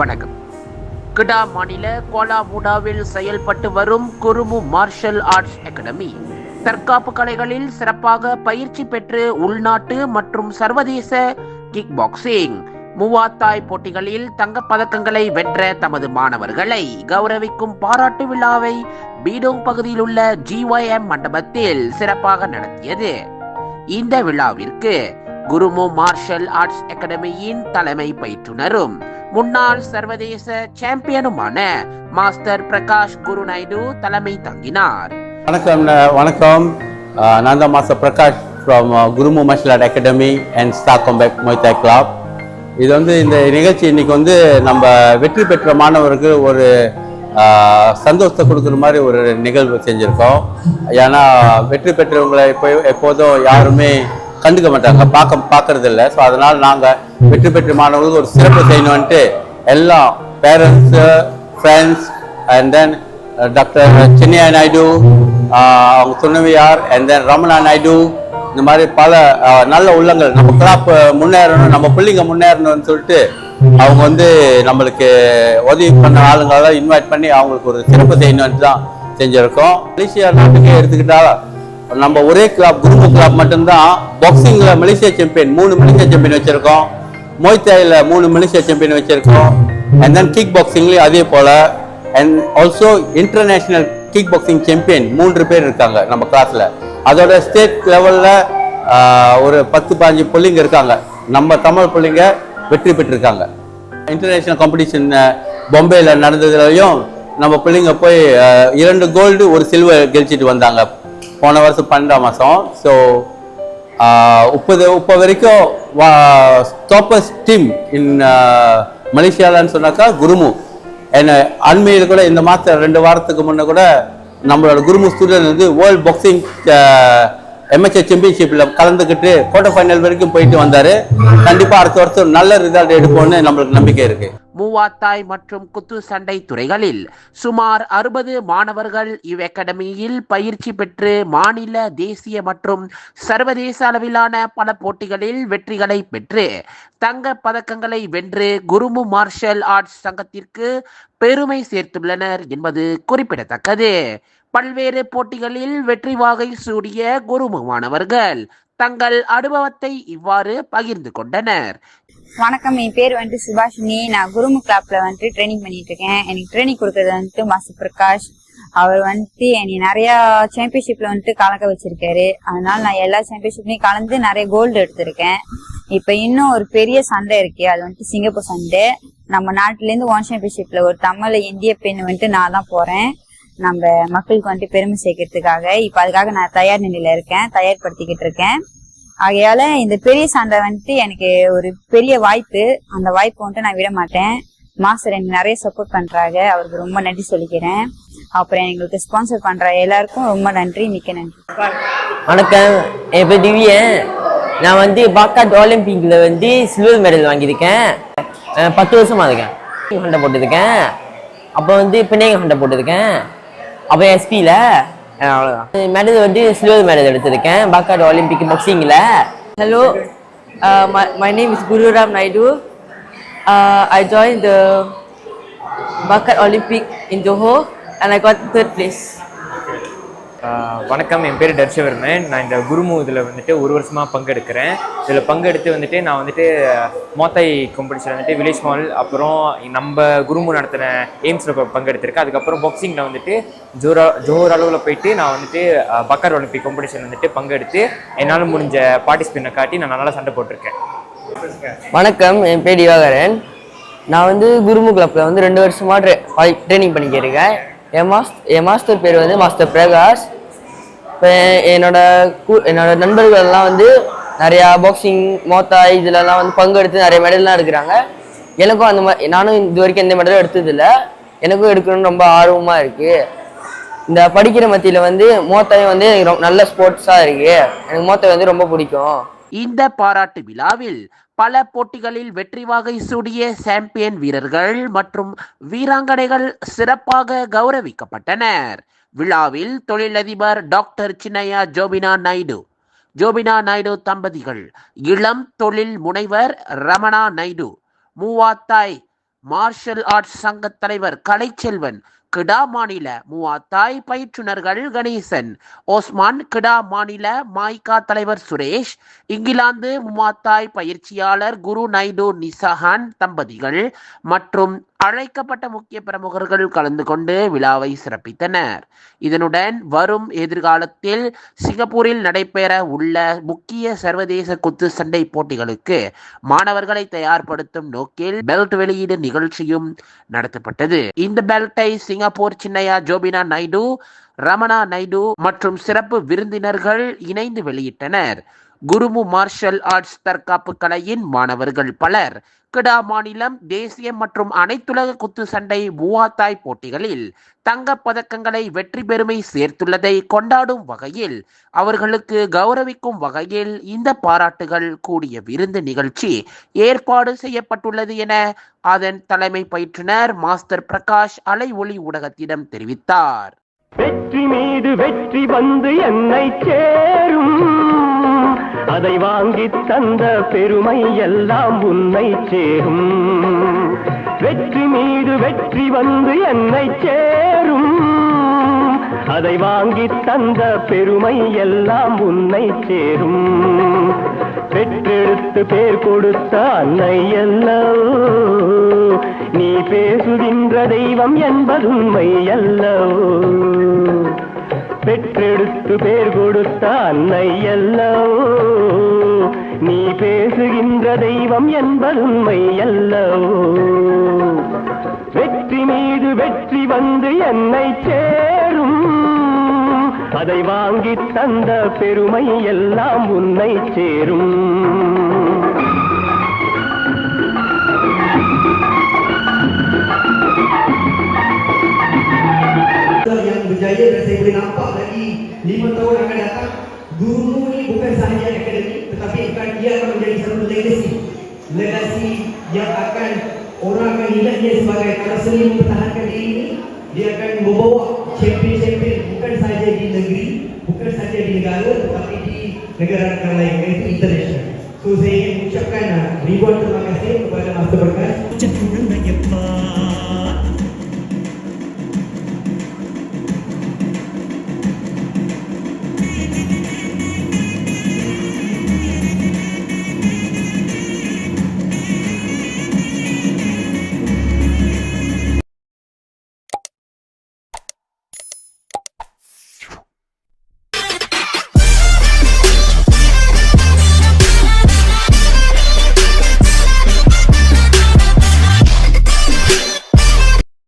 வணக்கம். கிடா மாநில கோலாபூடாவில் செயல்பட்டு வரும் குருமு மார்ஷல் ஆர்ட்ஸ் அகாடமி தற்காப்பு கலைகளில் சிறப்பாக பயிற்சி பெற்று உள்நாட்டு மற்றும் சர்வதேச கிக் பாக்ஸிங், மூவாத்தாய் போட்டிகளில் தங்கப் பதக்கங்களை வென்ற தமது மாணவர்களை கௌரவிக்கும் பாராட்டு விழாவை பீடோங் பகுதியில் உள்ள GYM மண்டபத்தில் சிறப்பாக நடத்தியது. இந்த விழாவிற்கு குருமு மார்ஷல் ஆர்ட்ஸ் அகாடமியின் தலைமை பயிற்றுனரும் முன்னாள் சர்வதேச சாம்பியனுமான மாஸ்டர் பிரகாஷ் குரு நாயுடு தலைமை தங்கினார். வணக்கம். நான் தான் master Prakash from Gurumu martial art academy and star combat Muay Thai club. இது இந்த நிகழ்ச்சி இன்னைக்கு நம்ம வெற்றி பெற்ற மாணவருக்கு ஒரு சந்தோஷத்தை கொடுக்குற மாதிரி ஒரு நிகழ்வு செஞ்சுருக்கோம். ஏன்னா வெற்றி பெற்றவங்களை எப்போதும் யாருமே கண்டுக்க மாட்டாங்க, பார்க்கறது இல்லை. ஸோ அதனால் நாங்கள் வெற்றி பெற்ற மாணவர்களுக்கு ஒரு சிறப்பு செய்யணும்ன்ட்டு எல்லா parents, friends and then doctor சென்னையா நாயுடு, அவங்க துணைவியார் அண்ட் தென் ரமணா நாயுடு, இந்த மாதிரி பல நல்ல உள்ளங்கள் நம்ம கிளாப் முன்னேறணும், நம்ம பிள்ளைங்க முன்னேறணும்னு சொல்லிட்டு அவங்க நம்மளுக்கு உதவி பண்ண ஆளுங்களெல்லாம் இன்வைட் பண்ணி அவங்களுக்கு ஒரு சிறப்பு செய்யணும்னு தான் செஞ்சுருக்கோம். மலேசியா நாட்டுக்கே எடுத்துக்கிட்டால் நம்ம ஒரே கிளப் குருமு கிளப் மட்டும்தான் பாக்ஸிங்கில் மலேசியா சாம்பியன் 3 மலேசியா சாம்பியன் வச்சுருக்கோம், மோய்தாயில் 3 மலேசியா சாம்பியன் வச்சுருக்கோம், அண்ட் தென் கிக் பாக்ஸிங்லேயும் அதே போல், and also international kick boxing champion 3 பேர் இருக்காங்க நம்ம கிளாஸில். அதோட ஸ்டேட் லெவலில் ஒரு 10-15 பிள்ளைங்க இருக்காங்க. நம்ம தமிழ் பிள்ளைங்க வெற்றி பெற்றிருக்காங்க. இன்டர்நேஷ்னல் காம்படிஷன் பாம்பேயில் நடந்ததுலையும் நம்ம பிள்ளைங்க போய் 2 கோல்டு 1 சில்வர் கெலிச்சிட்டு வந்தாங்க போன வருஷம் 12ஆம் மாதம். ஸோ இப்போ வரைக்கும் டாப்பஸ்ட் டீம் இன் மலேசியாலன்னு சொன்னாக்கா குருமு. என்ன அண்மையில் கூட இந்த மாதம் 2 வாரத்துக்கு முன்னே கூட நம்மளோட குருமு ஸ்டூடெண்ட் வேர்ல்ட் பாக்ஸிங் எம்எச்ஏ சாம்பியன்ஷிப்பில் கலந்துக்கிட்டு குவார்டர் ஃபைனல் வரைக்கும் போயிட்டு வந்தார். கண்டிப்பாக அடுத்த வருஷம் நல்ல ரிசல்ட் எடுப்போம்னு நம்மளுக்கு நம்பிக்கை இருக்கு. மூவாத்தாய் மற்றும் குத்து சண்டை துறைகளில் சுமார் 60 மாணவர்கள் இவ் அகாடமியில் பயிற்சி பெற்று மாநில, தேசிய மற்றும் சர்வதேச அளவிலான பல போட்டிகளில் வெற்றிகளை பெற்று தங்க பதக்கங்களை வென்று குருமு மார்ஷல் ஆர்ட்ஸ் சங்கத்திற்கு பெருமை சேர்த்துள்ளனர் என்பது குறிப்பிடத்தக்கது. பல்வேறு போட்டிகளில் வெற்றி வாகை சூடிய குருமு மாணவர்கள் தங்கள் அனுபவத்தை இவ்வாறு பகிர்ந்து கொண்டனர். வணக்கம், என் பேர் சுபாஷினி. நான் குருமு கிளப்ல ட்ரைனிங் பண்ணிட்டு இருக்கேன். எனக்கு ட்ரைனிங் கொடுக்கறது மாஸ்டர் பிரகாஷ். அவர் என்னை நிறைய சாம்பியன்ஷிப்ல கலக்க வச்சிருக்காரு. அதனால நான் எல்லா சாம்பியன்ஷிப்லயும் கலந்து நிறைய கோல்டு எடுத்திருக்கேன். இப்ப இன்னும் ஒரு பெரிய சண்டை இருக்கு, அது சிங்கப்பூர் சண்டை. நம்ம நாட்டுல இருந்து 1 சாம்பியன்ஷிப்ல ஒரு தமிழ் இந்திய பெண் நான் தான் போறேன், நம்ம மக்களுக்கு பெருமை சேர்க்கறதுக்காக. இப்ப அதுக்காக நான் தயார் நிலையில இருக்கேன், தயார்படுத்திக்கிட்டு இருக்கேன். ஆகையால இந்த பெரிய சண்டை எனக்கு ஒரு பெரிய வாய்ப்பு. அந்த வாய்ப்பு நான் விட மாட்டேன். மாஸ்டர் எனக்கு நிறைய சப்போர்ட் பண்றாங்க, அவருக்கு ரொம்ப நன்றி சொல்லிக்கிறேன். அப்புறம் எங்களுக்கு ஸ்பான்சர் பண்ற எல்லாருக்கும் ரொம்ப நன்றி, மிக்க நன்றி. வணக்கம், என் பேர் திவ்யன். நான் பாக்காட் ஒலிம்பிக்ல சில்வர் மெடல் வாங்கியிருக்கேன். 10 வருஷமா இருக்கேன். சண்டை போட்டுருக்கேன், அப்போ பிள்ளைங்க சண்டை போட்டுருக்கேன், அப்போ எஸ்பியில் அவ்வளோதான். மெடல் சில்வர் மெடல் எடுத்திருக்கேன் பாக்காட் Olympic பாக்ஸிங்கில். Hello, my name is Gururam Naidu. I joined the Bakat Olympic in Johor and I got 3rd place. வணக்கம், என் பேர் தர்ஷவர்மன். நான் இந்த குருமு இதில் 1 வருஷமாக பங்கெடுக்கிறேன். இதில் பங்கெடுத்து நான் மோத்தாய் காம்படிஷன் வில்லேஜ் மால், அப்புறம் நம்ம குருமு நடத்தின எய்ம்ஸில் பங்கெடுத்திருக்கேன். அதுக்கப்புறம் பாக்ஸிங்கில் ஜோஹர் அளவில் போயிட்டு நான் பக்கார் ஒலிம்பிக் காம்படிஷன் பங்கெடுத்து என்னால் முடிஞ்ச பார்ட்டிசிபேட்டை காட்டி நான் நல்லா சண்டை போட்டிருக்கேன். வணக்கம், என் பேர் திவாகரன். நான் குருமு கிளப்ல 2 வருஷமா ட்ரைனிங் பண்ணிக்கிருக்கேன். என் மாஸ்டர் பேர் மாஸ்டர் பிரகாஷ். இப்போ என்னோட நண்பர்கள்லாம் நிறையா பாக்ஸிங், மோத்தாய் இதிலலாம் பங்கெடுத்து நிறைய மெடல்லாம் எடுக்கிறாங்க. எனக்கும் அந்த மாதிரி, நானும் இது வரைக்கும் எந்த மெடலும் எடுத்ததில்லை. எனக்கும் எடுக்கணும்னு ரொம்ப ஆர்வமாக இருக்குது. இந்த படிக்கிற மத்தியில் மோத்தாய் எனக்கு நல்ல ஸ்போர்ட்ஸாக இருக்குது. எனக்கு மோத்தாய் ரொம்ப பிடிக்கும். இந்த பாராட்டு விழாவில் பல போட்டிகளில் வெற்றி வாகை சூடிய சாம்பியன் வீரர்கள் மற்றும் வீராங்கனைகள் சிறப்பாக கௌரவிக்கப்பட்டனர். விழாவில் தொழிலதிபர் டாக்டர் சின்னையா ஜோபினா நாயுடு தம்பதிகள், இளம் தொழில் முனைவர் ரமணா நாயுடு, மூவாத்தாய் மார்ஷல் ஆர்ட்ஸ் சங்க தலைவர் கலைச்செல்வன், கிடா மாநில மூவாத்தாய் பயிற்றுனர்கள் கணேசன், ஓஸ்மான் கிடா மாநில மாய்கா தலைவர் சுரேஷ், இங்கிலாந்து மூவாத்தாய் பயிற்சியாளர் குரு நைடு நிசாஹான் தம்பதிகள் மற்றும் அழைக்கப்பட்ட முக்கிய பிரமுகர்கள் கலந்து கொண்டு விழாவை சிறப்பித்தனர். இதனுடன் வரும் எதிர்காலத்தில் சிங்கப்பூரில் நடைபெற உள்ள முக்கிய சர்வதேச குத்து சண்டை போட்டிகளுக்கு மாணவர்களை தயார்படுத்தும் நோக்கில் பெல்ட் வெளியீடு நிகழ்ச்சியும் நடத்தப்பட்டது. இந்த பெல்ட்டை சிங்கப்பூர் சின்னையா ஜோபினா நாயுடு, ரமணா நாயுடு மற்றும் சிறப்பு விருந்தினர்கள் இணைந்து வெளியிட்டனர். குருமு மார்ஷல் ஆர்ட்ஸ் தற்காப்பு கலையின் மாணவர்கள் பலர் கிடா மாநிலம், தேசிய மற்றும் அனைத்துலக குத்து சண்டை மூவாத்தாய் போட்டிகளில் தங்கப் பதக்கங்களை வெற்றி பெருமை சேர்த்துள்ளதை கொண்டாடும் வகையில் அவர்களுக்கு கௌரவிக்கும் வகையில் இந்த பாராட்டுகள் கூடிய விருந்து நிகழ்ச்சி ஏற்பாடு செய்யப்பட்டுள்ளது என அதன் தலைமை பயிற்றுனர் மாஸ்டர் பிரகாஷ் அலை ஒளி ஊடகத்திடம் தெரிவித்தார். வெற்றி மீது வெற்றி வந்து என்னை சேரும், அதை வாங்கி தந்த பெருமை எல்லாம் உன்னை சேரும். வெற்றி மீது வெற்றி வந்து என்னை சேரும், அதை வாங்கி தந்த பெருமை எல்லாம் உன்னை சேரும். பெற்றெடுத்து பேர் கொடுத்த அன்னை அல்லவோ, நீ பேசுகின்ற தெய்வம் என்பது உண்மை அல்லவோ. பெற்றெடுத்து பேர் கொடுத்த அன்னை அல்லவோ, நீ பேசுகின்ற தெய்வம் என்பது உண்மை அல்லவோ. வெற்றி மீது வெற்றி வந்து என்னை சேரும், அதை வாங்கி தந்த பெருமை எல்லாம் உன்னை சேரும். yang berjaya dan saya boleh nampak lagi 5 tahun akan datang, Guru ni bukan sahaja akademik, tetapi dia akan menjadi satu legasi yang akan orang akan ingat dia sebagai, kalau seni mempertahankan diri ini, dia akan membawa champion-champion bukan sahaja di negeri, bukan sahaja di negara, tetapi di negara-negara lain, iaitu international. So saya ingin mengucapkan ribuan terima kasih kepada Master Prakash.